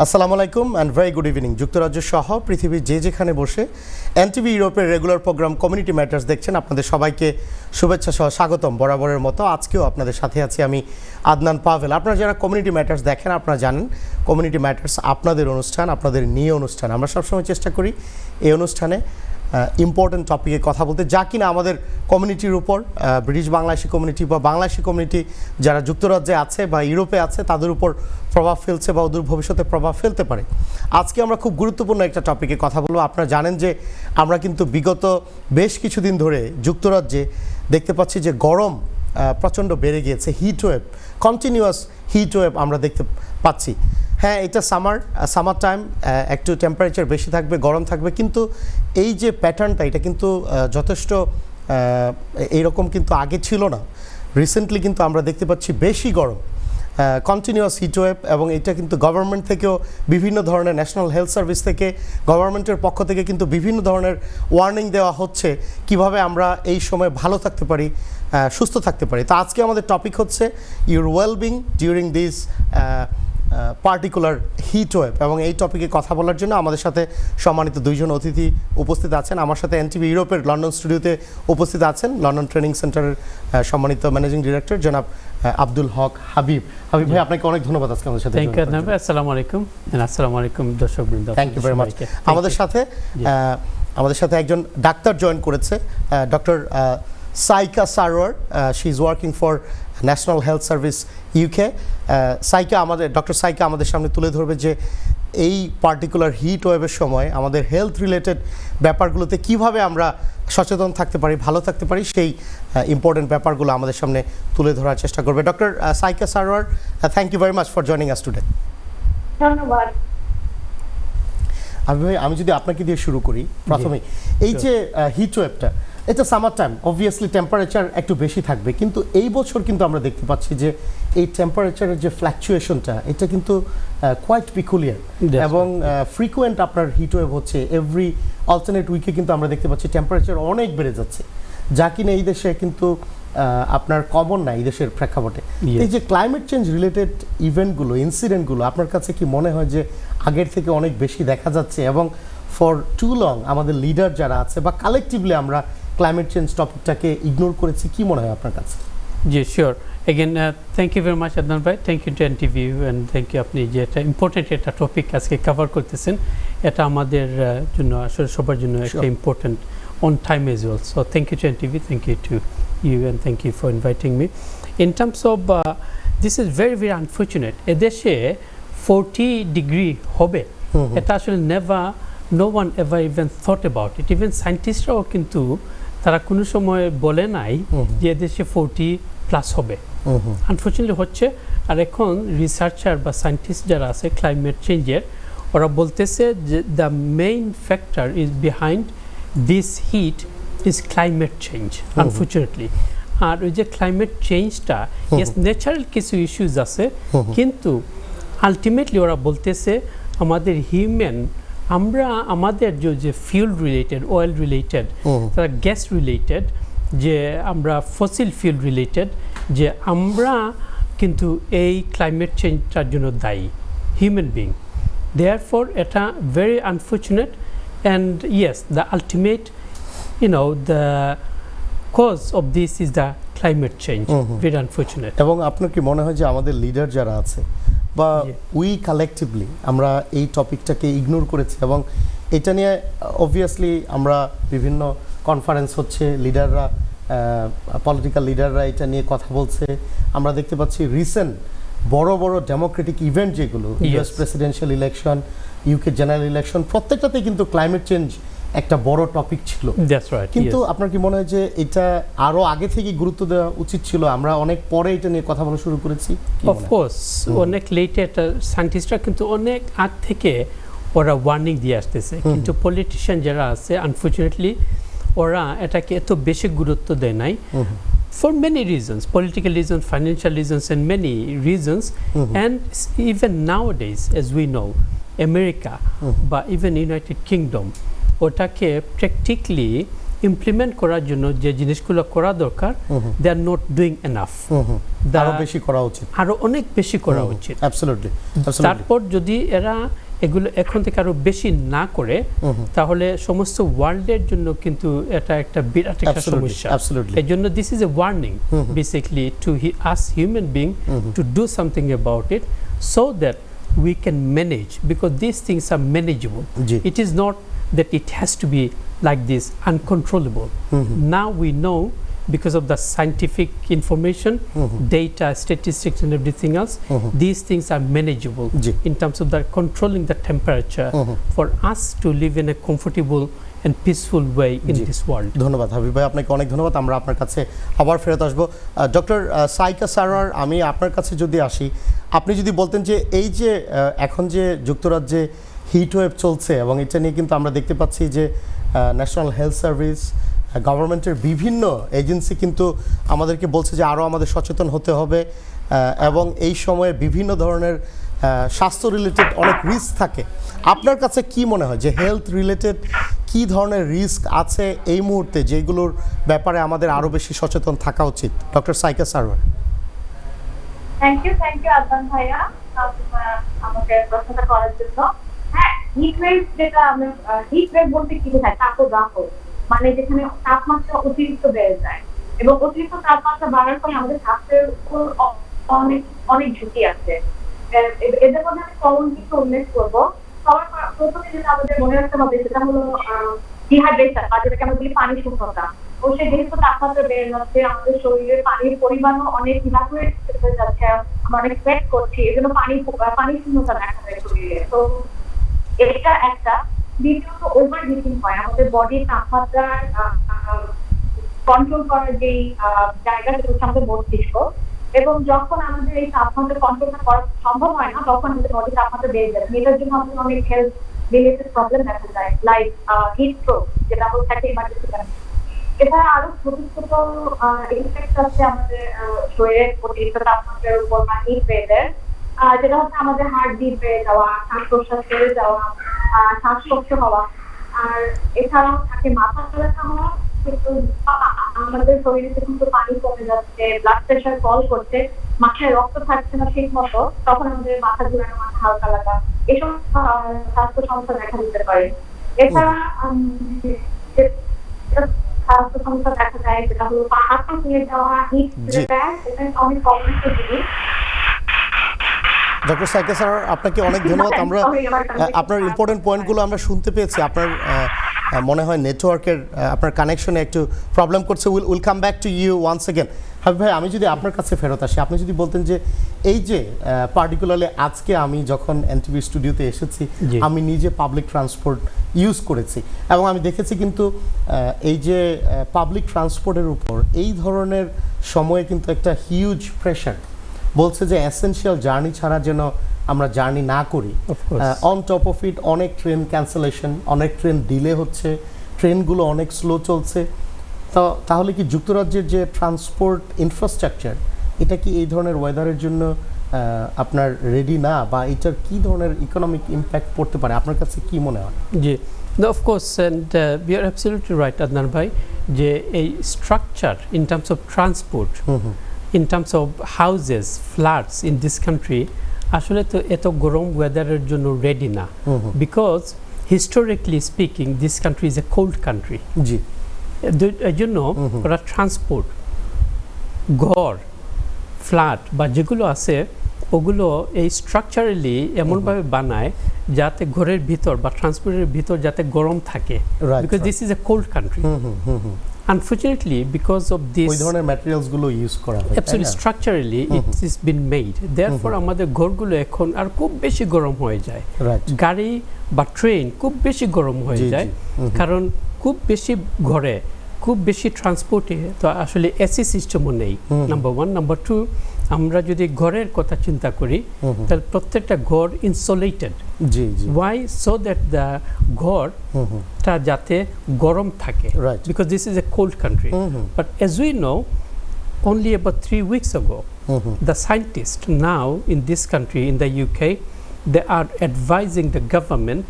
আসসালামু আলাইকুম and very good evening. যুক্তরাজ্য সহ পৃথিবীর যেখানে বসে এনটিভি ইউরোপের রেগুলার প্রোগ্রাম কমিউনিটি ম্যাটার্স দেখছেন, আপনাদের সবাইকে শুভেচ্ছা সহ স্বাগতম। বরাবরের মতো আজকেও আপনাদের সাথে আছি আমি আদনান পাভেল। আপনারা যারা কমিউনিটি ম্যাটার্স দেখেন আপনারা জানেন কমিউনিটি ম্যাটার্স আপনাদের অনুষ্ঠান, আপনাদের নিয়ে অনুষ্ঠান। আমরা সবসময় চেষ্টা করি এই অনুষ্ঠানে ইম্পর্টেন্ট টপিকে কথা বলতে, যা কিনা আমাদের কমিউনিটির উপর, ব্রিটিশ বাংলাদেশি কমিউনিটি বা বাংলাদেশি কমিউনিটি যারা যুক্তরাজ্যে আছে বা ইউরোপে আছে তাদের উপর প্রভাব ফেলছে বা ওদের ভবিষ্যতে প্রভাব ফেলতে পারে। আজকে আমরা খুব গুরুত্বপূর্ণ একটা টপিকে কথা বলবো। আপনারা জানেন যে আমরা কিন্তু বিগত বেশ কিছুদিন ধরে যুক্তরাজ্যে দেখতে পাচ্ছি যে গরম প্রচণ্ড বেড়ে গিয়েছে, heat wave, continuous heat wave আমরা দেখতে পাচ্ছি। হ্যাঁ, এটা সামার টাইম, একটু টেম্পারেচার বেশি থাকবে, গরম থাকবে, কিন্তু এই যে প্যাটার্নটা এটা কিন্তু যথেষ্ট এইরকম কিন্তু আগে ছিল না। রিসেন্টলি কিন্তু আমরা দেখতে পাচ্ছি বেশি গরম, কন্টিনিউয়াস হিটওয়েভ, এবং এটা কিন্তু গভর্নমেন্ট থেকেও বিভিন্ন ধরনের, ন্যাশনাল হেলথ সার্ভিস থেকে, গভর্নমেন্টের পক্ষ থেকে কিন্তু বিভিন্ন ধরনের ওয়ার্নিং দেওয়া হচ্ছে কিভাবে আমরা এই সময় ভালো থাকতে পারি, সুস্থ থাকতে পারি। তো আজকে আমাদের টপিক হচ্ছে your wellbeing during this particular heat wave, এবং এই টপিকে কথা বলার জন্য আমাদের সাথে সম্মানিত দুইজন অতিথি উপস্থিত আছেন। আমার সাথে এনটিভি ইউরোপের লন্ডন স্টুডিওতে উপস্থিত আছেন লন্ডন ট্রেনিং সেন্টারের সম্মানিত ম্যানেজিং ডিরেক্টর জনাব আব্দুল হক হাবিব। হাবিব ভাই, আপনাকে অনেক ধন্যবাদ আজকে আমাদের সাথে। আসসালামু আলাইকুম। আসসালামু আলাইকুম দর্শকবৃন্দ। Thank you very much. আমাদের সাথে একজন ডাক্তার জয়েন করেছে, doctor Saika Sarwar. She is working for National Health Service UK. Doctor Saika আমাদের সামনে তুলে ধরবে যে এই পার্টিকুলার হিট ওয়েভের সময় আমাদের হেলথ রিলেটেড ব্যাপারগুলোতে কিভাবে আমরা সচেতন থাকতে পারি, ভালো থাকতে পারি, সেই ইম্পর্টেন্ট ব্যাপারগুলো আমাদের সামনে তুলে ধরার চেষ্টা করবে। Doctor Saika Sarwar, thank you very much for joining us today. ধন্যবাদ। আমি যদি আপনাকে দিয়ে শুরু করি প্রথমেই, এই যে হিট ওয়েভটা, এটা সামার টাইম, অবভিয়াসলি টেম্পারেচার একটু বেশি থাকবে, কিন্তু এই বছর কিন্তু আমরা দেখতে পাচ্ছি যে এই টেম্পারেচারের যে ফ্ল্যাকচুয়েশনটা এটা কিন্তু কোয়াইট পিকুলিয়ার এবং ফ্রিকুয়েন্ট আপনার হিট ওয়েভ হচ্ছে। এভরি অল্টারনেট উইকে কিন্তু আমরা দেখতে পাচ্ছি টেম্পারেচার অনেক বেড়ে যাচ্ছে, যা কিনা এই দেশে কিন্তু আপনার কমন না এই দেশের প্রেক্ষাপটে। এই যে ক্লাইমেট চেঞ্জ রিলেটেড ইভেন্টগুলো, ইনসিডেন্টগুলো আপনার কাছে কি মনে হয় যে আগের থেকে অনেক বেশি দেখা যাচ্ছে, এবং ফর টু লং আমাদের লিডার যারা আছে বা কালেকটিভলি আমরা ক্লাইমেট চেঞ্জ টপিকটাকে ইগনোর করেছি, কি মনে হয় আপনার কাছে? জি, sure. Again thank you very much Adnan ভাই, thank you to NTV and thank you আপনি যে একটা ইম্পর্টেন্ট একটা টপিক আজকে কভার করতেছেন। এটা আমাদের জন্য আসলে সবার জন্য একটা important on time as well. So thank you to NTV, thank you to you and thank you for inviting me. In terms of this is very very unfortunate, এদেশে 40 ডিগ্রি হবে এটা আসলে no one ever even thought about it. Even সায়েন্টিস্টরাও কিন্তু তারা কোনো সময় বলে নাই যে এদেশে 40+ হবে। আনফর্চুনেটলি হচ্ছে। আর এখন রিসার্চার বা সায়েন্টিস্ট যারা আছে ক্লাইমেট চেঞ্জের, ওরা বলতেছে যে the main factor is behind this heat is climate change, unfortunately. আর ওই যে ক্লাইমেট চেঞ্জটা, ইয়েস ন্যাচারাল কিছু ইস্যুজ আছে, কিন্তু আলটিমেটলি ওরা বলতেছে আমাদের আমরা আমাদের যে ফিউল রিলেটেড, অয়েল রিলেটেড, তারা গ্যাস রিলেটেড, যে আমরা ফসিল ফিউল রিলেটেড, যে আমরা কিন্তু এই ক্লাইমেট চেঞ্জটার জন্য দায়ী, হিউম্যান বিং। দেয়ারফর এটা very unfortunate, and yes the ultimate the cause of this is the climate change, very unfortunate. এবং আপনার কি মনে হয় যে আমাদের লিডার যারা আছে বা উই কালেকটিভলি আমরা এই টপিকটাকে ইগনোর করেছি, এবং এটা নিয়ে অবভিয়াসলি আমরা বিভিন্ন কনফারেন্স হচ্ছে, লিডাররা, পলিটিক্যাল লিডাররা এটা নিয়ে কথা বলছে। আমরা দেখতে পাচ্ছি রিসেন্ট বড় বড় ডেমোক্রেটিক ইভেন্ট যেগুলো, US presidential election, UK general election, প্রত্যেকটাতেই কিন্তু ক্লাইমেট চেঞ্জ একটা বড় টপিক ছিল। কিন্তু আপনার কি মনে হয় যে এটা আরো আগে থেকে গুরুত্ব দেওয়া উচিত ছিল? আমরা অনেক পরে এটা নিয়ে কথা বলা শুরু করেছি। অফকোর্স অনেক লেটে, সায়েন্টিস্টরা কিন্তু অনেক আগ থেকে ওরা ওয়ার্নিং দিয়ে আসতেছে, কিন্তু পলিটিশিয়ান যারা আছে আনফর্চুনেটলি ওরা এটাকে এত বেশি গুরুত্ব দেয় নাই, for many reasons, political reasons, financial reasons, and many reasons. And even nowadays, as we know, America বা even United Kingdom ওটাকে প্র্যাকটিক্যালি ইমপ্লিমেন্ট করার জন্য যে জিনিসগুলো করা দরকার দে আর নট ডুইং এনাফ, আরো বেশি করা উচিত, আরো অনেক বেশি করা উচিত। অ্যাবসলিউটলি। তারপর যদি এরা এগুলো এখন থেকে আরো বেশি না করে তাহলে সমস্ত ওয়ার্ল্ডের জন্য কিন্তু এটা একটা বিরাট একটা সমস্যা। এই জন্য this is A warning basically to us human being to do something about it so that we can manage, because these things are manageable. It is not that it has to be like this uncontrollable. Now we know, because of the scientific information, data, statistics and everything else, these things are manageable in terms of the controlling the temperature for us to live in a comfortable and peaceful way in this world. ধন্যবাদ হাবিব ভাই, আপনাকে অনেক ধন্যবাদ। আমরা আপনার কাছে আবার ফেরত আসবো। ডক্টর সাইকা সারোয়ার, আমি আপনার কাছে যদি আসি, আপনি যদি বলতেন যে এই যে এখন যে যুক্তরাজ্যে হিট ওয়েভ চলছে এবং এটা নিয়ে কিন্তু আমরা দেখতে পাচ্ছি যে ন্যাশনাল হেলথ সার্ভিস, গভর্নমেন্টের বিভিন্ন এজেন্সি কিন্তু আমাদেরকে বলছে যে আরও আমাদের সচেতন হতে হবে এবং এই সময়ে বিভিন্ন ধরনের স্বাস্থ্য রিলেটেড অনেক রিস্ক থাকে। আপনার কাছে কি মনে হয় যে হেলথ রিলেটেড কি ধরনের রিস্ক আছে এই মুহূর্তে, যেগুলোর ব্যাপারে আমাদের আরও বেশি সচেতন থাকা উচিত? Doctor Saika Sarwar. Thank you Adnan ভাইয়া আমাকে প্রশ্নটা করার জন্য। হ্যাঁ, হিট ওয়েভ যেটা আমরা হিট ওয়েভ বলতে কি বোঝায়? তাপদাহ, মানে যেখানে তাপমাত্রা অতিরিক্ত বেড়ে যায় এবং অতিরিক্ত তাপমাত্রা বাড়ার ফলে আমাদের স্বাস্থ্যের উপর অনেক অনেক ঝুঁকি আছে। এদের মধ্যে আমি কমন কিছু উল্লেখ করবো। সবার প্রথমে যেটা আমাদের মনে রাখতে হবে সেটা হলো ডিহাইড্রেশন, বা যেটাকে আমরা বলি পানি শূন্যতা। ও সে যেহেতু তাপমাত্রা বেড়ে যাচ্ছে, আমাদের শরীরের পানির পরিমাণও অনেক ইভাপোরেট হয়ে যাচ্ছে, আমরা অনেক সোয়েট করছি, এই জন্য পানি শূন্যতা দেখা যায় শরীরে। তো এটা একটা। দ্বিতীয়ত ওভার হিটিং হয়, আমাদের বডির তাপমাত্রা কন্ট্রোল করার যেই জায়গা সেটা হচ্ছে আমাদের মস্তিষ্ক, এবং যখন আমাদের এই তাপমাত্রা কন্ট্রোলটা করা সম্ভব হয় না তখন আমাদের বডি তাপমাত্রা বেড়ে যায়। এটার জন্য আমাদের অনেক হেলথ রিলেটেড প্রবলেম দেখা যায়, লাইক হিট স্ট্রোক, যেটা হচ্ছে একটা ইমার্জেন্সি। এছাড়া আরো ছোট ছোট ইফেক্ট আছে আমাদের শরীরের অতিরিক্ত তাপমাত্রার উপর বা হিট ওয়েভের, যেটা হচ্ছে আমাদের হার্ট বিট বেড়ে যাওয়া, শ্বাস প্রশ্বাস বেড়ে যাওয়া, শ্বাসকষ্ট হওয়া। আর এছাড়াও থাকে মাথা ব্যথা হওয়া, কিন্তু আমাদের শরীরে কিন্তু পানি কমে যাচ্ছে, ব্লাড প্রেশার ফল করছে, মাথায় রক্ত থাকছে না ঠিক মতো, তখন আমাদের মাথা ঘুরানো, মাথা হালকা লাগা, এসব স্বাস্থ্য সমস্যা দেখা দিতে পারে। এছাড়া স্বাস্থ্য সমস্যা দেখা যায় যেটা হলো হাত পা ফুলে যাওয়া, হিট স্ট্রোক, এটা অনেক কমন একটা জিনিস। ডক্টর সাইকা স্যার, আপনাকে অনেক ধন্যবাদ। আমরা আপনার ইম্পর্টেন্ট পয়েন্টগুলো আমরা শুনতে পেয়েছি। আপনার মনে হয় নেটওয়ার্কের আপনার কানেকশনে একটু প্রবলেম করছে। Will come back to you once again. Habib ভাই, আমি যদি আপনার কাছে ফেরত আসি, আপনি যদি বলতেন যে এই যে পার্টিকুলারলি আজকে আমি যখন এনটিভি স্টুডিওতে এসেছি, আমি নিজে পাবলিক ট্রান্সপোর্ট ইউজ করেছি এবং আমি দেখেছি কিন্তু এই যে পাবলিক ট্রান্সপোর্টের উপর এই ধরনের সময়ে কিন্তু একটা হিউজ প্রেশার বলছে যে এসেনশিয়াল জার্নি ছাড়া যেন আমরা জার্নি না করি। অন টপ অফ ইট অনেক ট্রেন ক্যান্সেলেশন, অনেক ট্রেন ডিলে হচ্ছে, ট্রেনগুলো অনেক স্লো চলছে। তো তাহলে কি যুক্তরাজ্যের যে ট্রান্সপোর্ট ইনফ্রাস্ট্রাকচার, এটা কি এই ধরনের ওয়েদারের জন্য আপনার রেডি না, বা এটার কি ধরনের ইকোনমিক ইম্প্যাক্ট পড়তে পারে আপনার কাছে কি মনে হয়? জি, of course, and we are absolutely right Adnan ভাই, যে এই structure in terms of transport, in terms of houses, flats in this country, আসলে তো এত গরম ওয়েদারের জন্য রেডি না, because historically speaking this country is a cold country. জি, এই জন্য ওরা ট্রান্সপোর্ট, ঘর, ফ্ল্যাট বা যেগুলো আছে ওগুলো এই স্ট্রাকচারালি এমনভাবে বানায় যাতে ঘরের ভিতর বা ট্রান্সপোর্টের ভিতর যাতে গরম থাকে, because this is a cold country. Unfortunately, because of this, ওই ধরনের ম্যাটেরিয়ালস গুলো ইউজ করা হয়, absolutely structurally it is been made. Therefore, আমাদের ঘরগুলো এখন আর খুব বেশি গরম হয়ে যায়। গাড়ি বা ট্রেন খুব বেশি গরম হয়ে যায়, কারণ খুব বেশি ঘরে, খুব বেশি ট্রান্সপোর্টে তো আসলে এসি সিস্টেমও নেই, নাম্বার ওয়ান। নাম্বার টু, আমরা যদি ঘরের কথা চিন্তা করি তাহলে প্রত্যেকটা ঘর ইনসুলেটেড। জি জি, ওয়াই? সো দ্যাট দ্য ঘরটা যাতে গরম থাকে, because this is a cold country. But as we know, only about 3 weeks ago, the scientists now in this country, in the UK, they are advising the government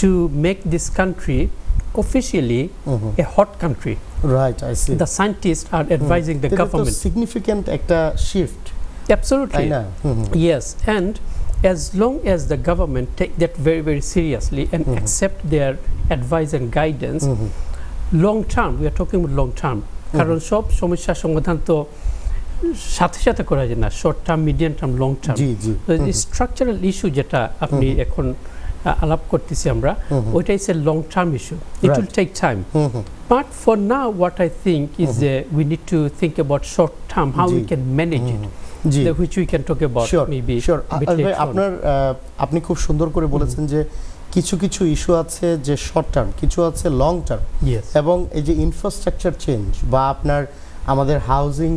to make this country officially a hot country. Right, I see. The scientists are advising the government. Significant একটা shift. Absolutely. Yes, and as long as the government take that very, very seriously and accept their advice and guidance, long term, we are talking about long term. কারণ সব সমস্যার সমাধান তো সাথে সাথে করা যায় না, short term, medium term, long term. Structural issue যেটা আপনি এখন আলাপ করতেছি আমরা, ওইটা is a long term issue, it will take time. But for now, what I think is we need to think about short term, how we can manage it, which we can talk about maybe. Sure. আপনি খুব সুন্দর করে বলেছেন যে কিছু কিছু issue আছে যে শর্ট টার্ম, কিছু আছে লং টার্ম, এবং এই যে ইনফ্রাস্ট্রাকচার চেঞ্জ বা আপনার আমাদের হাউজিং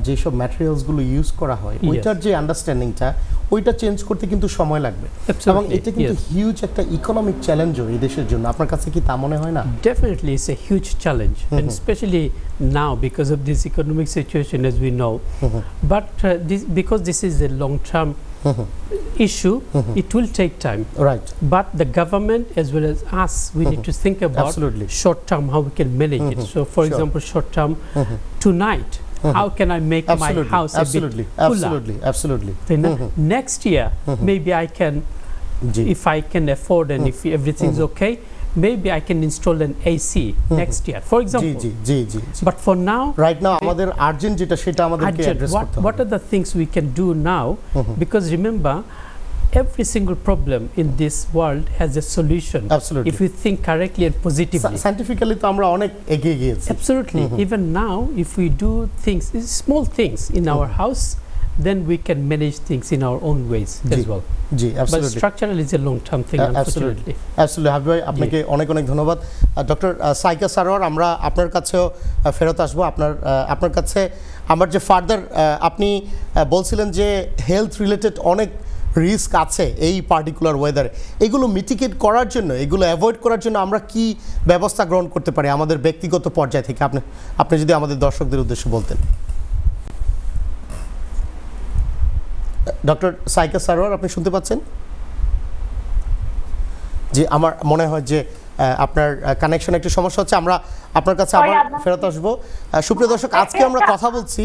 যেসব ম্যাটেরিয়ালসগুলো ইউজ করা হয় ওইটার যে আন্ডারস্ট্যান্ডিংটা ওইটা চেঞ্জ করতে কিন্তু সময় লাগবে, এবং এটা কিন্তু হিউজ একটা ইকোনমিক চ্যালেঞ্জও এই দেশের জন্য। আপনার কাছে কি তা মনে হয় না? Definitely it's a huge challenge, and especially now because of this economic situation, as we know. But because this is a long term issue, it will take time. Right. But the government as well as us, we need to think about short term, how we can manage it. So for example, short term, tonight, how can I make my house a bit cooler? Absolutely. Then next year, maybe I can, if I can afford and if everything's okay, maybe I can install an AC next year, for example. But for now, right now, আমাদের urgent যেটা সেটা আমাদেরকে address করতে হবে। What are the things we can do now? Because remember, every single problem in this world has a solution. Absolutely. If we think correctly and positively. Scientifically তো আমরা অনেক এগিয়ে গিয়েছি। Absolutely. Even now, if we do things, small things in our house, then we can manage things in our own ways as well. Absolutely. But structural is a long-term thing, unfortunately. Absolutely. Habib ভাই, আপনাকে অনেক অনেক ধন্যবাদ। Doctor Saika Sarwar, আমরা আপনার কাছেও ফেরত আসবো। আপনার কাছে আমার যে ফার্দার আপনি বলছিলেন যে হেলথ রিলেটেড অনেক রিস্ক আছে এই পার্টিকুলার ওয়েদারে, এগুলো মিটিগেট করার জন্য, এগুলো অ্যাভয়েড করার জন্য আমরা কি ব্যবস্থা গ্রহণ করতে পারি আমাদের ব্যক্তিগত পর্যায় থেকে, আপনি যদি আমাদের দর্শকদের উদ্দেশ্যে বলতেন। ডক্টর সাইকা সারোয়ার, আপনি শুনতে পাচ্ছেন? জি, আমার মনে হয় যে আপনার কানেকশন একটু সমস্যা হচ্ছে, আমরা আপনার কাছে আবার ফেরত আসবো। সুপ্রিয় দর্শক, আজকে আমরা কথা বলছি,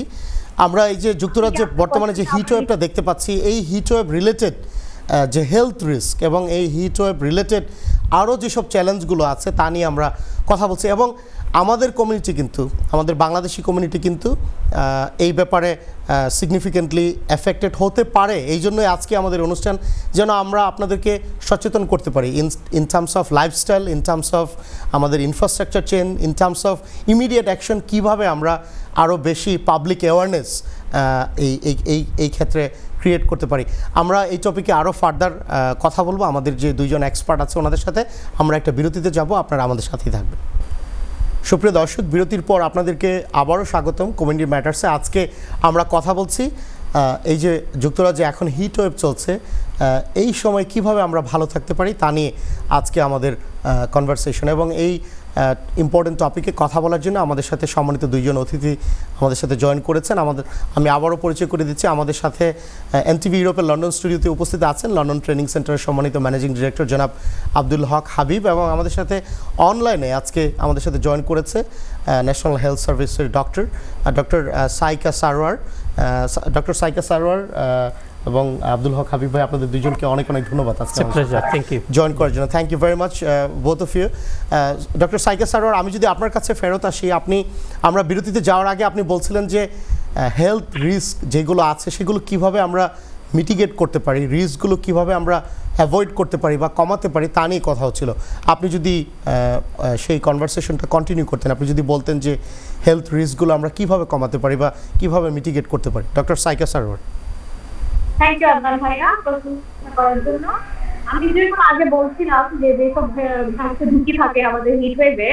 আমরা এই যে যুক্তরাজ্যে বর্তমানে যে হিট ওয়েভটা দেখতে পাচ্ছি, এই হিট ওয়েভ রিলেটেড যে হেলথ রিস্ক এবং এই হিট ওয়েভ রিলেটেড আরও যেসব চ্যালেঞ্জগুলো আছে তা নিয়ে আমরা কথা বলছি, এবং আমাদের কমিউনিটি কিন্তু, আমাদের বাংলাদেশি কমিউনিটি কিন্তু এই ব্যাপারে সিগনিফিকেন্টলি এফেক্টেড হতে পারে। এই জন্যই আজকে আমাদের অনুষ্ঠান, যেন আমরা আপনাদেরকে সচেতন করতে পারি in terms of lifestyle, in terms of আমাদের infrastructure change, in terms of immediate action, কীভাবে আমরা আরও বেশি পাবলিক অ্যাওয়ারনেস এই ক্ষেত্রে ক্রিয়েট করতে পারি। আমরা এই টপিকে আরও ফার্দার কথা বলবো আমাদের যে দুইজন এক্সপার্ট আছে ওনাদের সাথে। আমরা একটা বিরতিতে যাব, আপনারা আমাদের সাথেই থাকবেন। সুপ্রিয় দর্শক, বিরতির পর আপনাদেরকে আবারও স্বাগতম কমিউনিটি ম্যাটার্সে। আজকে আমরা কথা বলছি এই যে যুক্তরাজ্যে এখন হিট ওয়েভ চলছে, এই সময় কিভাবে আমরা ভালো থাকতে পারি তা নিয়ে আজকে আমাদের কনভারসেশন, এবং এই ইম্পর্টেন্ট টপিকে কথা বলার জন্য আমাদের সাথে সম্মানিত দুইজন অতিথি আমাদের সাথে জয়েন করেছেন। আমি আবারও পরিচয় করে দিচ্ছি, আমাদের সাথে এনটিভি ইউরোপের লন্ডন স্টুডিওতে উপস্থিত আছেন লন্ডন ট্রেনিং সেন্টারের সম্মানিত ম্যানেজিং ডিরেক্টর জনাব আব্দুল হক হাবিব, এবং আমাদের সাথে অনলাইনে আজকে আমাদের সাথে জয়েন করেছে ন্যাশনাল হেলথ সার্ভিসের ডক্টর সাইকা সারোয়ার। ডক্টর সাইকা সারোয়ার এবং আব্দুল হক হাবিব ভাই, আপনাদের দুজনকে অনেক অনেক ধন্যবাদ আজকে জয়েন করার জন্য। Thank you very much both of you. Doctor Saika Sarwar, আমি যদি আপনার কাছে ফেরত আসি, আমরা বিরতিতে যাওয়ার আগে আপনি বলছিলেন যে হেলথ রিস্ক যেগুলো আছে সেগুলো কিভাবে আমরা মিটিগেট করতে পারি, রিস্কগুলো কিভাবে আমরা অ্যাভয়েড করতে পারি বা কমাতে পারি তা নিয়ে কথা হচ্ছিল। আপনি যদি সেই কনভারসেশনটা কন্টিনিউ করতেন, আপনি যদি বলতেন যে হেলথ রিস্কগুলো আমরা কিভাবে কমাতে পারি বা কিভাবে মিটিগেট করতে পারি। Doctor Saika Sarwar. Thank you Adnan ভাইয়া প্রশ্ন করার জন্য। আমি যেরকম আগে বলছিলাম যে যেসব ভারতে ঝুঁকি থাকে আমাদের হিট ওয়েভে,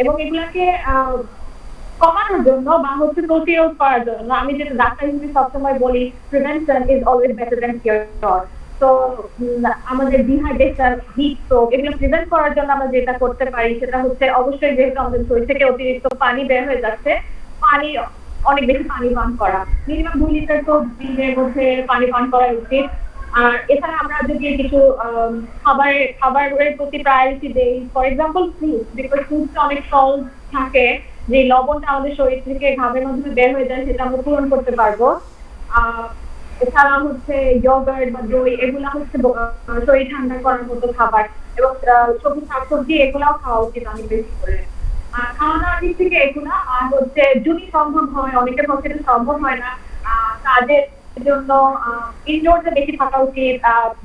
এবং এগুলাকে কমানোর জন্য বা প্রতিরোধ করার জন্য আমি যেটা ডাক্তার হিসেবে সবসময় বলি, prevention is always better than cure. তো আমাদের ডিহাইড্রেশন, হিট স্ট্রোক, এগুলো প্রিভেন্ট করার জন্য আমরা যেটা করতে পারি সেটা হচ্ছে অবশ্যই, যেহেতু আমাদের শরীর থেকে অতিরিক্ত পানি বের হয়ে যাচ্ছে, অনেক বেশি পানি পান করা, মিনিমাম 2 লিটার তো দিনের মধ্যে পানি পান করা উচিত। আর এছাড়া আমরা যদি কিছু খাবারের প্রতি প্রায়োরিটি দেই, for example fruit, because fruits অনেক সল্ট থাকে, যে লবণটা আমাদের শরীর থেকে ঘামের মাধ্যমে বের হয়ে যায়, সেটা আমরা পূরণ করতে পারবো। এছাড়া হচ্ছে ইয়োগার্ট বা দই, এগুলা হচ্ছে শরীর ঠান্ডা করার মতো খাবার, এবং সবুজ শাকসবজি এগুলাও খাওয়া উচিত অনেক বেশি করে। খাওয়ানোর দিক থেকে এগুলা, আর হচ্ছে যদি সম্ভব হয়, অনেকের পক্ষে সম্ভব হয় না, কাজের জন্য ইনডোরসে বেশি থাকা উচিত,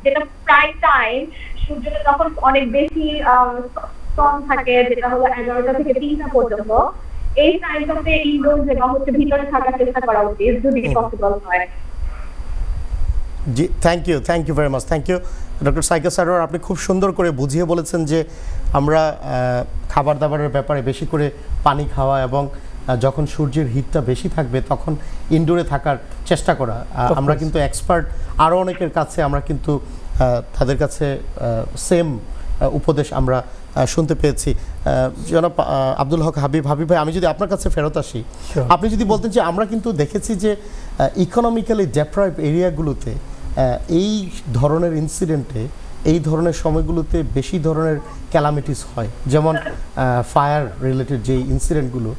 যেটা প্রাইম টাইম সূর্যটা যখন অনেক বেশি স্ট্রং থাকে, যেটা হলো 11টা থেকে 3টা পর্যন্ত, এই টাইমটাতে ইনডোরসে বা হচ্ছে ভিতরে থাকার চেষ্টা করা উচিত যদি পসিবল হয়। জি, thank you very much, thank you doctor Saika Sarwar. আপনি খুব সুন্দর করে বুঝিয়ে বলেছেন যে আমরা খাবার দাবারের ব্যাপারে বেশি করে পানি খাওয়া, এবং যখন সূর্যের হিটটা বেশি থাকবে তখন ইনডোরে থাকার চেষ্টা করা। আমরা কিন্তু এক্সপার্ট আরও অনেকের কাছে, আমরা কিন্তু তাদের কাছে সেম উপদেশ আমরা শুনতে পেয়েছি। জনাব আব্দুল হক হাবিব ভাই, আমি যদি আপনার কাছে ফেরত আসি, আপনি যদি বলতেন যে আমরা কিন্তু দেখেছি যে ইকোনমিক্যালি ডেপ্রাইভ এরিয়াগুলোতে এই ধরনের ইনসিডেন্টে, এই ধরনের সময়গুলোতে বেশি ধরনের ক্যালামিটিস হয়, যেমন ফায়ার রিলেটেড যে ইনসিডেন্টগুলো,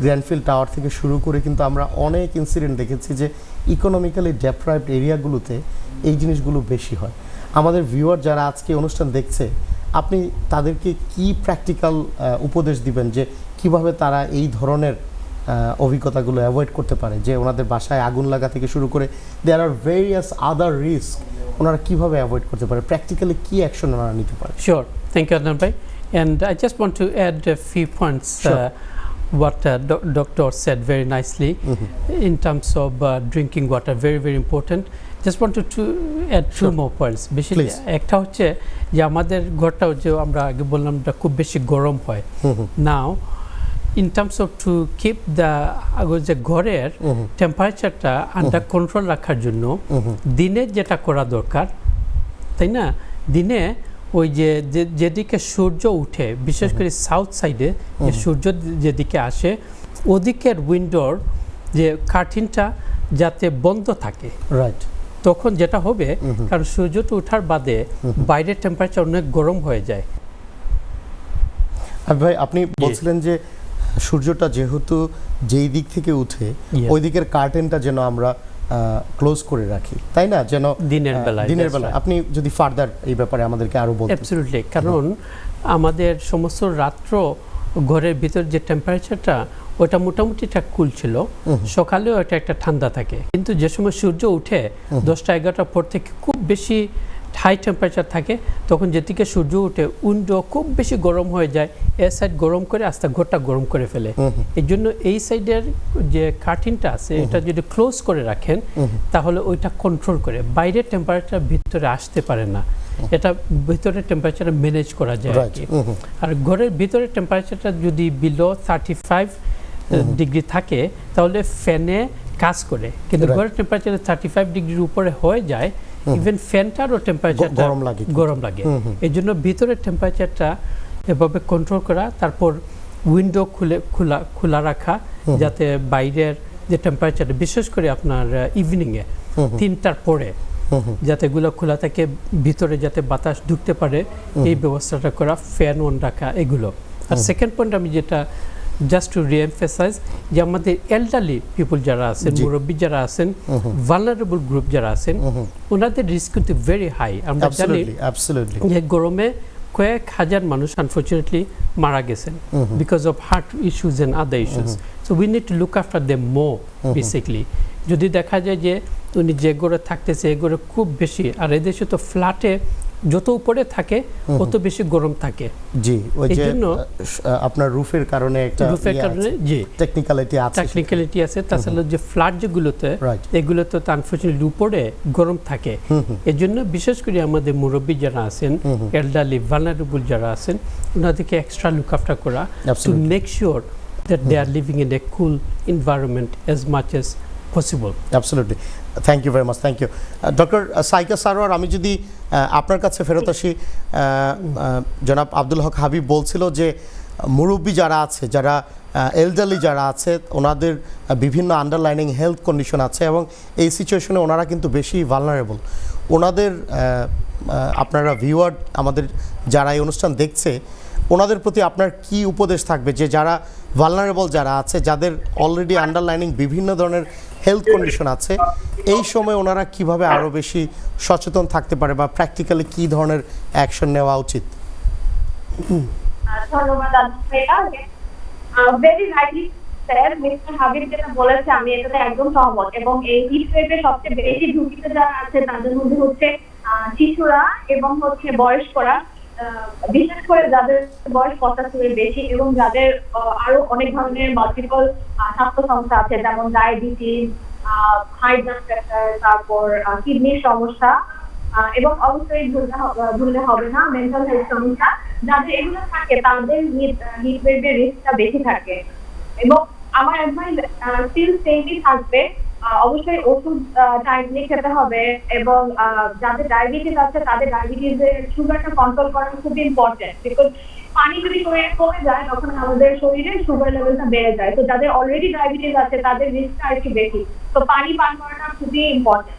গ্র্যান্ডফিল্ড টাওয়ার থেকে শুরু করে কিন্তু আমরা অনেক ইনসিডেন্ট দেখেছি যে ইকোনমিক্যালি ডেপ্রাইভড এরিয়াগুলোতে এই জিনিসগুলো বেশি হয়। আমাদের ভিউয়ার যারা আজকে অনুষ্ঠান দেখছে, আপনি তাদেরকে কি প্র্যাকটিক্যাল উপদেশ দিবেন যে কিভাবে তারা এই ধরনের অভিজ্ঞতাগুলো অ্যাভয়েড করতে পারে, যে ওনাদের বাসায় আগুন লাগা থেকে শুরু করে দেয়ার আর ভেরিয়াস আদার রিস্ক, ওনারা কিভাবে অ্যাভয়েড করতে পারে, প্র্যাকটিক্যালি কি অ্যাকশন ওনারা নিতে পারে? Sure, thank you Adnan bhai, and I just want to add a few points. What doctor said very nicely in terms of drinking water, very important. Just wanted to add two more points. Basically একটা হচ্ছে যে আমাদের ঘরটা যে আমরা আগে বললাম খুব বেশি গরম হয়। Now in terms of to keep the ঘরের টেম্পারেচারটা আন্ডার কন্ট্রোল রাখার জন্য দিনে যেটা করা দরকার, তাই না, দিনে ওই যেদিকে সূর্য উঠে, বিশেষ করে সাউথ সাইডে যে সূর্য যেদিকে আসে, ওদিকের উইন্ডোর যে কার্টেনটা যাতে বন্ধ থাকে, রাইট। তখন যেটা হবে, কারণ সূর্যটা ওঠার বাদে বাইরের টেম্পারেচার অনেক গরম হয়ে যায়। ভাই, আপনি বলছিলেন যে সূর্যটা যেহেতু যেই দিক থেকে উঠে, ওই দিকের কার্টেনটা যেন আমরা ক্লোজ করে রাখি, তাই না, যেন দিনের বেলা। আপনি যদি ফার্দার এই ব্যাপারে আমাদেরকে আরো বলতেন। অ্যাবসলিউটলি, কারণ আমাদের সমস্ত রাত্র ঘরের ভিতর যে টেম্পারেচারটা, ওটা মোটামুটি কুল ছিল, সকালেও এটা একটা ঠান্ডা থাকে, কিন্তু যে সময় সূর্য উঠে 10টা-11টার পর থেকে খুব বেশি হাই টেম্পারেচার থাকে, তখন যেদিকে সূর্য উঠে উইন্ডো খুব বেশি গরম হয়ে যায়, এ সাইড গরম করে আস্তে ঘরটা গরম করে ফেলে। এই জন্য এই সাইডের যে কার্টেনটা আছে, এটা যদি ক্লোজ করে রাখেন, তাহলে ওইটা কন্ট্রোল করে বাইরের টেম্পারেচার ভিতরে আসতে পারে না, এটা ভিতরের টেম্পারেচার ম্যানেজ করা যায় আর কি। আর ঘরের ভিতরের টেম্পারেচারটা যদি বিলো 35 ডিগ্রি থাকে, তাহলে ফ্যানে কাজ করে, কিন্তু ঘরের টেম্পারেচার 35 ডিগ্রির উপরে হয়ে যায়, ইভেন ফ্যানটারও টেম্পারেচারটা গরম লাগে। এই জন্য ভিতরের টেম্পারেচারটা এভাবে কন্ট্রোল করা, তারপর উইন্ডো খোলা রাখা, যাতে বাইরের যে টেম্পারেচারটা, বিশেষ করে আপনার ইভিনিংয়ে 3টার পরে, যাতে এগুলো খোলা থাকে, ভিতরে যাতে বাতাস ঢুকতে পারে, এই ব্যবস্থাটা করা, ফ্যান অন রাখা, এগুলো। আর সেকেন্ড পয়েন্ট আমি যেটা জাস্ট টু রিএমফাসাইজ, যে আমাদের এল্ডারলি পিপল যারা আছেন, মুরব্বী যারা আছেন, ভালনারেবল গ্রুপ যারা আছেন, ওনাদের রিস্ক কিন্তু ভেরি হাই। আমরা জানি যে গরমে কয়েক হাজার মানুষ আনফর্চুনেটলি মারা গেছেন because of heart issues and other issues. So we need to look after them more basically. যদি দেখা যায় যে উনি যে ঘরে থাকতেছে, এ ঘরে খুব বেশি, আর এদেশে তো ফ্ল্যাটে যত উপরে থাকে তত বেশি গরম থাকে। জি, ওই যে আপনার রুফের কারণে একটা জি টেকনিক্যালিটি আছে। তাছাড়া যে ফ্ল্যাট যেগুলোতে, এগুলোতে তো আনফরচুনেটলি উপরে গরম থাকে। এজন্য বিশেষ করে আমাদের মুরব্বী যারা আছেন, এল্ডারলি ভালনারেবল যারা আছেন, ওনাদেরকে এক্সট্রা লুক আফটার করা, to make sure that they are living in a cool environment as much as possible. Absolutely. Thank you very much. Thank you. Dr. Saika Sarwar, আমি যদি আপনার কাছে ফেরত আসি, জনাব আব্দুল হক হাবিব বলছিল যে মুরব্বী যারা আছে, যারা এলডারলি যারা আছে, ওনাদের বিভিন্ন আন্ডারলাইনিং হেলথ কন্ডিশন আছে, এবং এই সিচুয়েশনে ওনারা কিন্তু বেশি ভালনারেবল। ওনাদের আপনারা ভিউয়ার আমাদের যারা এই অনুষ্ঠান দেখছে ওনাদের প্রতি আপনার কি উপদেশ থাকবে যে যারা ভালনারেবল যারা আছে যাদের অলরেডি আন্ডারলাইনিং বিভিন্ন ধরনের হেলথ কন্ডিশন আছে এই সময় ওনারা কিভাবে আরও বেশি সচেতন থাকতে পারে বা প্র্যাকটিক্যালি কী ধরনের অ্যাকশন নেওয়া উচিত? ধন্যবাদ very rightly sir mister Habib যেটা বলেছে আমি এটাতে একদম সহমত এবং এই হিট ওয়েভে সবচেয়ে বেশি ঝুঁকিতে যারা আছে তাদের মধ্যে হচ্ছে শিশুরা এবং হচ্ছে বয়স্করা, বিশেষ করে যাদের বয়স 50 বেশি এবং যাদের আরো অনেক ধরনের মাল্টিপল স্বাস্থ্য সমস্যা আছে যেমন ডায়াবেটিস, হাই ব্লাড প্রেসার, তারপর কিডনির সমস্যা এবং অবশ্যই ভুললে হবে না মেন্টাল হেলথ সমস্যা। যাদের এগুলো থাকে তাদের হিট ওয়েভের রিস্কটা বেশি থাকে এবং আমার অ্যাডভাইস স্টিল সেমই থাকবে, অবশ্যই ওষুধ টাইমলি খেতে হবে এবং যাদের ডায়াবেটিস আছে তাদের ডায়াবেটিসের সুগারটা কন্ট্রোল করা খুব ইম্পর্টেন্ট, বিকজ পানি যদি শরীরে কমে যায় তখন আমাদের শরীরে সুগার লেভেলটা বেড়ে যায়। তো যাদের অলরেডি ডায়াবেটিস আছে তাদের রিস্কটা একটু বেশি, তো পানি পান করাটা খুবই ইম্পর্টেন্ট।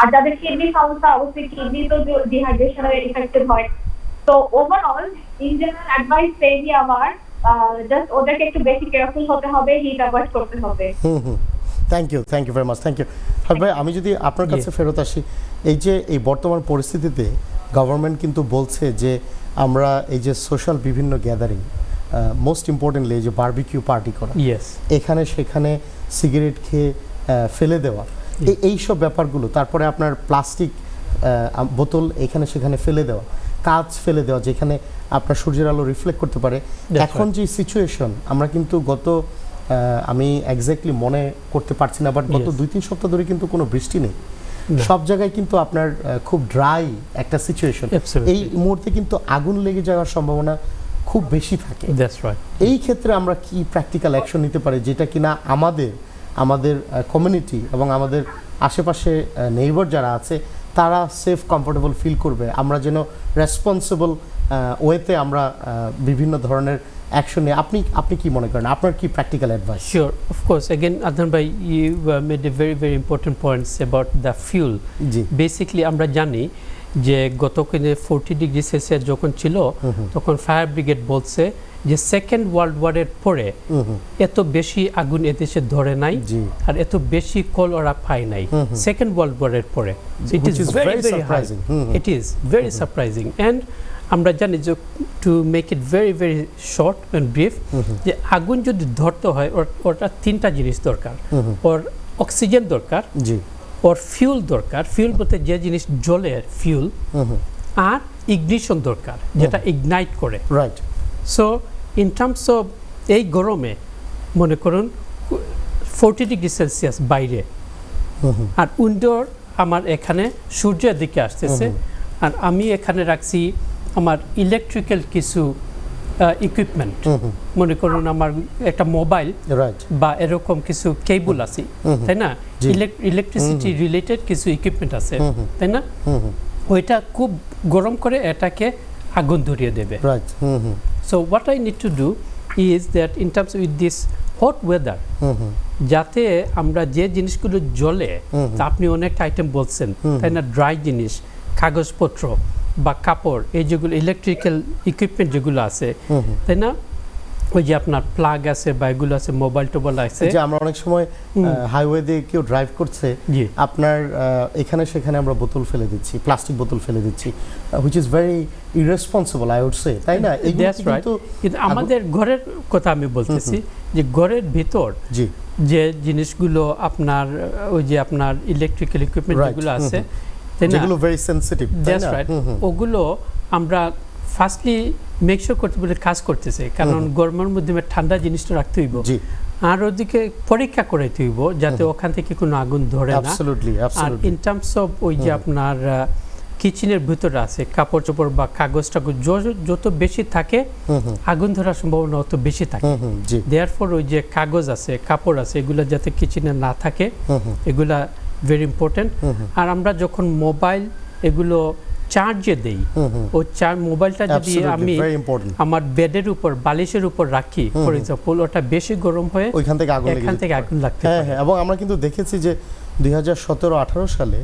আর যাদের কিডনি সমস্যা অবশ্যই কিডনি তো ডিহাইড্রেশনের ইফেক্টেড হয়। তো ওভারঅল ইন জেনারেল অ্যাডভাইস পেয়ে আমার জাস্ট ওদেরকে একটু বেশি কেয়ারফুল হতে হবে, হিট অ্যাভয়েড করতে হবে। Thank you very much, thank you. ভাই আমি যদি আপনার কাছে ফেরত আসি, এই যে এই বর্তমান পরিস্থিতিতে গভর্নমেন্ট কিন্তু বলছে যে আমরা এই যে সোশ্যাল বিভিন্ন গ্যাদারিং, মোস্ট ইম্পর্টেন্টলি এই যে বারবিকিউ পার্টি করা, এখানে সেখানে সিগারেট খেয়ে ফেলে দেওয়া, এই সব ব্যাপারগুলো, তারপরে আপনার প্লাস্টিক বোতল এখানে সেখানে ফেলে দেওয়া, কাঁচ ফেলে দেওয়া যেখানে আপনার সূর্যের আলো রিফ্লেক্ট করতে পারে, এখন যে সিচুয়েশন আমরা কিন্তু গত আমি এক্স্যাক্টলি মনে করতে পারছি না, বাট গত 2-3 সপ্তাহ ধরে কিন্তু কোনো বৃষ্টি নেই, সব জায়গায় কিন্তু আপনার খুব ড্রাই একটা সিচুয়েশন, এই মুহূর্তে কিন্তু আগুন লেগে যাওয়ার সম্ভাবনা খুব বেশি থাকে। এই ক্ষেত্রে আমরা কি প্র্যাকটিক্যাল অ্যাকশন নিতে পারি যেটা কিনা আমাদের কমিউনিটি এবং আমাদের আশেপাশে নেইবার যারা আছে তারা সেফ কমফোর্টেবল ফিল করবে, আমরা যেন রেসপন্সিবল ওয়েতে আমরা বিভিন্ন ধরনের অ্যাকশন নিয়ে আপনি কি মনে করেন, আপনার কি practical advice? Sure, of course. Again, Adnan bhai, you made a very, very important points about the fuel. Basically, আমরা জানি যে গতকালে 40 ডিগ্রি সেলসিয়াস যখন ছিল তখন ফায়ার ব্রিগেড বলছে যে সেকেন্ড ওয়ার্ল্ড ওয়ারের পরে এত বেশি আগুন এদেশে ধরে নাই আর এত বেশি কল ওরা পায় নাই সেকেন্ড ওয়ার্ল্ড ওয়ারের পরে। It is very very surprising, it is very surprising. And আমরা জানি যে to make it very very short and brief, যে আগুন যদি ধরতে হয় ওটা 3টা জিনিস দরকার, ওর অক্সিজেন দরকার, ওর ফিউল দরকার, ফিউল বলতে যে জিনিস জ্বলে ফিউল, আর ইগনিশন দরকার যেটা ইগনাইট করে, right? So in terms of এই গরমে মনে করুন 40 ডিগ্রি সেলসিয়াস বাইরে, আর উইন্ডোর আমার এখানে সূর্যের দিকে আসতেছে, আর আমি এখানে রাখছি আমার ইলেকট্রিক্যাল কিছু ইকুইপমেন্ট, মনে করুন আমার একটা মোবাইল বা এরকম কিছু কেবল আছে, তাই না? ইলেকট্রিসিটি রিলেটেড কিছু ইকুইপমেন্ট আছে, তাই না? ওইটা খুব গরম করে এটাকে আগুন ধরিয়ে দেবে। So what I need to do is that in terms with this hot weather, যাতে আমরা যে জিনিসগুলো জ্বলে, আপনি অনেকটা আইটেম বলছেন, তাই না? ড্রাই জিনিস, কাগজপত্র বা কাপড়, এই যেগুলো ইলেকট্রিক্যাল ইকুইপমেন্ট যেগুলো আছে, তাই না? ওই যে আপনার প্লাগ আছে বা এগুলো আছে, মোবাইল টোবাইল আছে, যে আমরা অনেক সময় হাইওয়ে দিয়ে কেউ ড্রাইভ করছে, আপনার এখানে সেখানে আমরা বোতল ফেলে দিচ্ছি, প্লাস্টিক বোতল ফেলে দিচ্ছি, which is very irresponsible I would say, তাই না? কিন্তু আমাদের ঘরের কথা আমি বলতেছি, যে ঘরের ভিতর যে জিনিসগুলো আপনার ওই যে আপনার ইলেকট্রিক্যাল ইকুইপমেন্ট যেগুলো আছে, যেগুলো ভেরি সেনসিটিভ, দ্যাটস রাইট, ওগুলো আমরা ফার্স্টলি মেক শিওর করতে বলে কাজ করতেছে, কারণ গরমের মধ্যে ঠান্ডা জিনিসটা রাখতে হইব, আর ওদিকে পরীক্ষা করাইতে হইব যাতে ওখান থেকে কোনো আগুন ধরে না। আর ইন টার্মস অফ ওই যে আপনার কিচেনের ভিতরে আছে কাপড় চোপড় বা কাগজ টাগজ যত বেশি থাকে আগুন ধরার সম্ভাবনা অত বেশি থাকে। দেয়ারফর ওই যে কাগজ আছে, কাপড় আছে, এগুলো যাতে কিচেনে না থাকে, এগুলা ভেরি ইম্পর্টেন্ট। আর আমরা যখন মোবাইল এগুলো চার্জে দেই ও মোবাইলটা যদি আমি আমার বেডের উপর বালিশের উপর রাখি ফর এক্সাম্পল ওটা বেশি গরম হয়ে ওইখান থেকে আগুন লাগতে পারে। হ্যাঁ, এবং আমরা কিন্তু দেখেছি যে 2017-18 সালে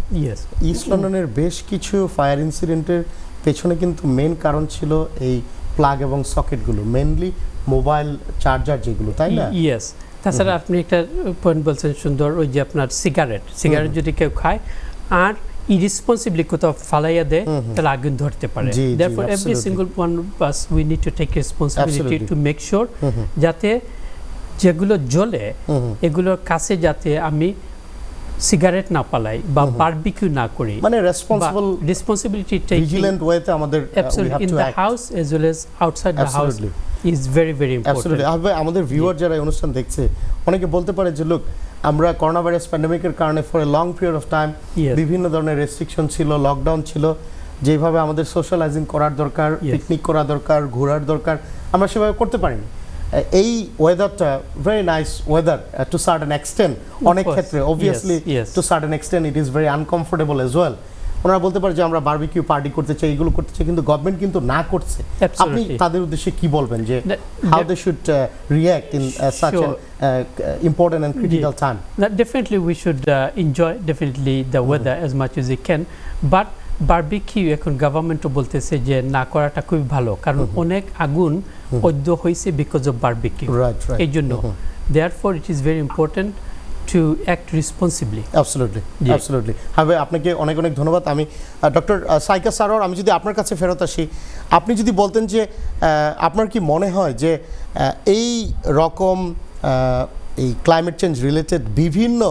ইস্ট লন্ডনের বেশ কিছু ফায়ার ইনসিডেন্টের পেছনে কিন্তু মেন কারণ ছিল এই প্লাগ এবং সকেটগুলো, মেইনলি মোবাইল চার্জার যেগুলো, তাই না? ইয়েস। তাছাড়া আপনি একটা পয়েন্ট বলছেন সুন্দর, ওই যে আপনার সিগারেট যদি কেউ খায় আর ইরেসপন্সিবলি কোথাও ফালাইয়া দেয় তাহলে আগুন ধরতে পারে। therefore every single one of us we need to take responsibility to make sure যাতে যেগুলো জ্বলে এগুলোর কাছে যাতে আমি সিগারেট না পালাই বা বারবিকিউ না করি, মানে রেসপন্সিবিলিটি ভিজিল্যান্ট ওয়েতে আমাদের in the house as well as outside the house is very very important. আমাদের ভিউয়ার যারা এই অনুষ্ঠান দেখছে অনেকে বলতে পারে যে লোক আমরা করোনা ভাইরাস প্যান্ডেমিকের কারণে for a long period of time বিভিন্ন ধরনের রেস্ট্রিকশন ছিল, লকডাউন ছিল, যেভাবে আমাদের সোশ্যালাইজিং করার দরকার, পিকনিক করা দরকার, ঘোরার দরকার, আমরা সেভাবে করতে পারিনি। এই ওয়েদারটা very nice weather to certain extent, অনেক ক্ষেত্রে obviously to certain extent it is very uncomfortable as well. ওনারা বলতে পারে যে আমরা বারবিকিউ পার্টি করতে চাই, এগুলো করতে চাই, কিন্তু গভর্নমেন্ট কিন্তু না করছে। আপনি তাদের উদ্দেশ্যে কি বলবেন যে how they should react in such an important and critical time? Definitely we should enjoy definitely the weather as much as we can, but barbecue এখন গভর্নমেন্টও বলতেছে যে না করাটা খুব ভালো, কারণ অনেক আগুন অদ্য হয়েছে বিকজ অফ বারবিকিউ। এই জন্য therefore it is very important to act responsibly. Absolutely. হবে আপনাকে অনেক অনেক ধন্যবাদ। আমি ডক্টর সাইকা সারোয়ার, আমি যদি আপনার কাছে ফেরত আসি, আপনি যদি বলতেন যে আপনার কি মনে হয় যে এই রকম এই ক্লাইমেট চেঞ্জ রিলেটেড বিভিন্ন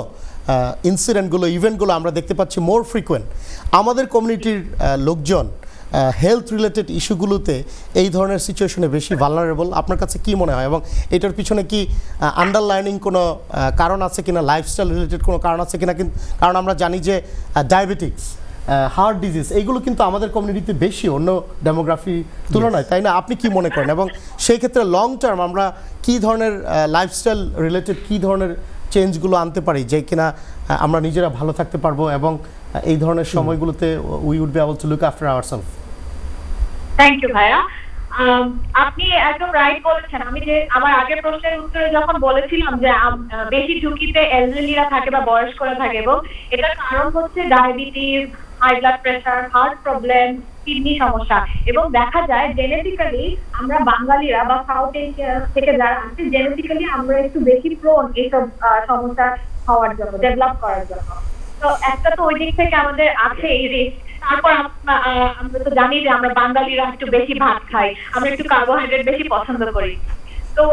ইনসিডেন্টগুলো, ইভেন্টগুলো আমরা দেখতে পাচ্ছি মোর ফ্রিকুয়েন্ট, আমাদের কমিউনিটির লোকজন হেলথ রিলেটেড ইস্যুগুলোতে এই ধরনের সিচুয়েশনে বেশি ভালনারেবল, আপনার কাছে কি মনে হয়? এবং এটার পিছনে কি আন্ডারলাইনিং কোনো কারণ আছে কিনা, লাইফস্টাইল রিলেটেড কোনো কারণ আছে কিনা? কারণ আমরা জানি যে ডায়াবেটিক্স, হার্ট ডিজিজ এইগুলো কিন্তু আমাদের কমিউনিটিতে বেশি অন্য ডেমোগ্রাফির তুলনায়, তাই না? আপনি কি মনে করেন? এবং সেই ক্ষেত্রে লং টার্ম আমরা কি ধরনের লাইফস্টাইল রিলেটেড কি ধরনের চেঞ্জগুলো আনতে পারি যে কিনা আমরা নিজেরা ভালো থাকতে পারবো এবং এই ধরনের সময়গুলোতে we would be able to look after ourselves? Thank you ভাইয়া, আপনি একদম রাইট বলেছেন। আমি যে আমার আগের প্রশ্নের উত্তরে যখন বলেছিলাম যে বেশি ঝুঁকিতে এলডারলিরা থাকে বা বয়স্করা থাকে, এবং এটার কারণ হচ্ছে diabetes, high blood pressure, heart problem, kidney সমস্যা। এবং দেখা যায় জেনেটিক্যালি আমরা বাঙালিরা বা সাউথ এশিয়া থেকে যারা আছে, জেনেটিক্যালি আমরা একটু বেশি প্রোন এইসব সমস্যা হওয়ার জন্য, ডেভেলপ করার জন্য। তো একটা তো ওই দিক থেকে আমাদের আছে এই রিস্ক। তারপর আমরা তো জানি যে আমরা বাঙালিরা একটু বেশি ভাত খাই, আমরা একটু কার্বোহাইড্রেট বেশি পছন্দ করি। তো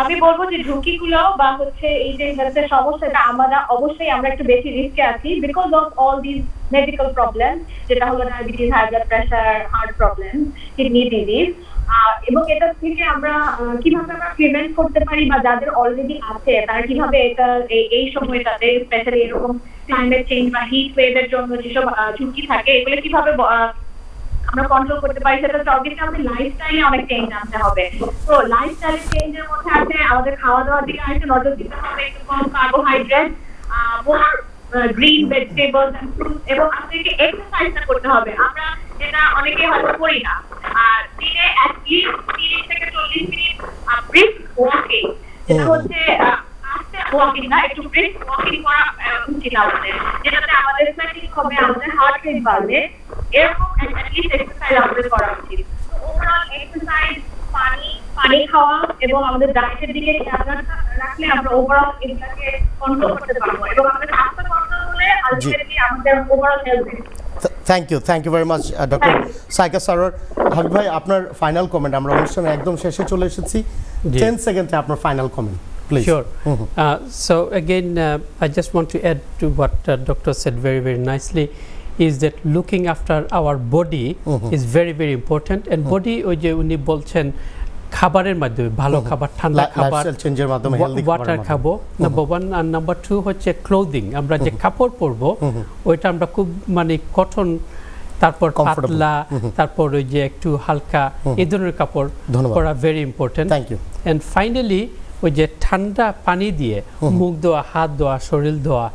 আমি বলবো যে ঝুঁকিগুলো বা হচ্ছে এই যে হেলথের সমস্যাটা আমরা অবশ্যই আমরা একটু বেশি রিস্কে আছি because of all this medical problem, যেটা হলো diabetes, high blood pressure, heart problem, kidney disease. এবং এটা থেকে আমরা কিভাবে আমরা প্রিভেন্ট করতে পারি বা যাদের অলরেডি আছে তারা কিভাবে এটা এই সময়টাতে স্পেশালি এরকম ক্লাইমেট চেঞ্জ বা হিট ওয়েভের জন্য যেসব ঝুঁকি থাকে এগুলো কিভাবে আমরা কন্ট্রোল করতে পারি, সেটা অবভিয়াসলি আমাদের লাইফস্টাইলে অনেক চেঞ্জ আনতে হবে। তো লাইফস্টাইল চেঞ্জের মধ্যে আছে আমাদের খাওয়া দাওয়ার দিকে একটু নজর দিতে হবে, একটু কম carbohydrate, green vegetables and fruits, এবং আমাদেরকে এক্সারসাইজটা করতে হবে। আমরা এটা অনেকে হয়তো করি না, আর দিনে অ্যাটলিস্ট 30 থেকে 40 মিনিট ব্রিস্ক ওয়াকিং, যেটা হচ্ছে আস্তে ওয়াকিং না, একটু ব্রিস্ক ওয়াকিং করা উচিত আমাদের, যেটাতে আমাদের ফ্যাটিক হবে, আমাদের হার্ট রেট বাড়বে, এরকম অ্যাটলিস্ট এক্সারসাইজ আমাদের করা উচিত। তো ওভারঅল এক্সারসাইজ, পানি খাওয়া এবং আমাদের ডায়েটের দিকে খেয়াল রাখলে আমরা ওভারঅল এটাকে কন্ট্রোল করতে পারবো, এবং আমাদের স্বাস্থ্য কন্ট্রোল হলে আলটিমেটলি আমাদের overall health. Thank you very much doctor Saika Sarwar. Habib ভাই, আপনার ফাইনাল কমেন্ট, আমরা অনুষ্ঠানের একদম শেষে চলে এসেছি, 10 সেকেন্ডে আপনার final comment please. Sure. So again I just want to add to what doctor said very very nicely, is that looking after our body is very very important, and body ওই যে উনি বলছেন খাবারের মাধ্যমে, ভালো খাবার, ঠান্ডা খাবার, চেঞ্জের মাধ্যমে, হেলদি ওয়াটার খাবো, নাম্বার 1, আর নাম্বার 2 হচ্ছে ক্লোদিং। আমরা যে কাপড় পরবো ওইটা আমরা খুব মানে কটন, তারপর পাতলা, তারপর ওই যে একটু হালকা, এই ধরনের কাপড় পরা very important. Thank you. And finally ওই যে ঠান্ডা পানি দিয়ে মুখ ধোয়া, হাত ধোয়া, শরীর ধোয়া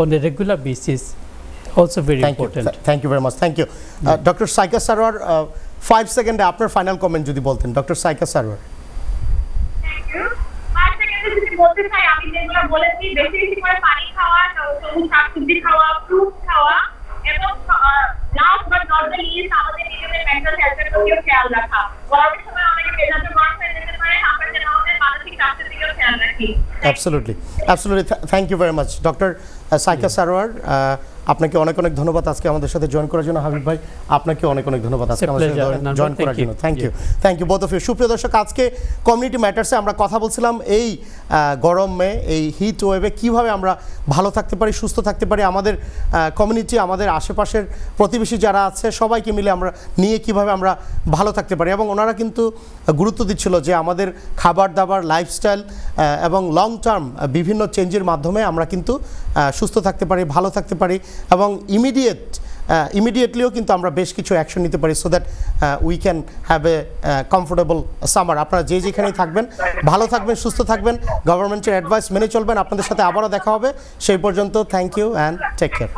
on a regular basis also very thank you important. Thank you very much thank you doctor Saika Sarwar 5 সেকেন্ডে আপনার ফাইনাল কমেন্ট যদি বলতেন doctor Saika Sarwar. Thank you. আর সেকেন্ডে যদি বলতে চাই, আমি যেগুলো বলেছি, বেশি বেশি করে পানি খাওয়া, সবুজ শাকসবজি খাওয়া, ফ্রুট খাওয়া, এবং last but not the least আমাদের নিজেদের মেন্টাল হেলথের প্রতিও খেয়াল রাখা। গরমের সময় অনেকে মেজাজ গরম হয়ে যেতে পারে, আমরা যেন আমাদের মানসিক স্বাস্থ্যের দিকেও খেয়াল রাখি। Absolutely absolutely thank you very much doctor Saika Sarwar, আপনাকে অনেক অনেক ধন্যবাদ আজকে আমাদের সাথে জয়েন করার জন্য। হাবিব ভাই, আপনাকে অনেক অনেক ধন্যবাদ আজকে আমাদের সাথে জয়েন করার জন্য। Thank you both of you. সুপ্রিয় দর্শক, আজকে কমিউনিটি ম্যাটার্সে আমরা কথা বলছিলাম এই গরমে, এই হিট ওয়েভে কীভাবে আমরা ভালো থাকতে পারি, সুস্থ থাকতে পারি, আমাদের কমিউনিটি, আমাদের আশেপাশের প্রতিবেশী যারা আছে সবাইকে মিলে আমরা নিয়ে কীভাবে আমরা ভালো থাকতে পারি। এবং ওনারা কিন্তু গুরুত্ব দিচ্ছিল যে আমাদের খাবার দাবার, লাইফস্টাইল এবং লং টার্ম বিভিন্ন চেঞ্জের মাধ্যমে আমরা কিন্তু সুস্থ থাকতে পারি, ভালো থাকতে পারি, এবং ইমিডিয়েটলিও কিন্তু আমরা বেশ কিছু অ্যাকশন নিতে পারি, so that we can have a comfortable summer. আপনারা যে যেখানেই থাকবেন ভালো থাকবেন, সুস্থ থাকবেন, গভর্নমেন্টের অ্যাডভাইস মেনে চলবেন। আপনাদের সাথে আবারও দেখা হবে, সেই পর্যন্ত thank you and take care.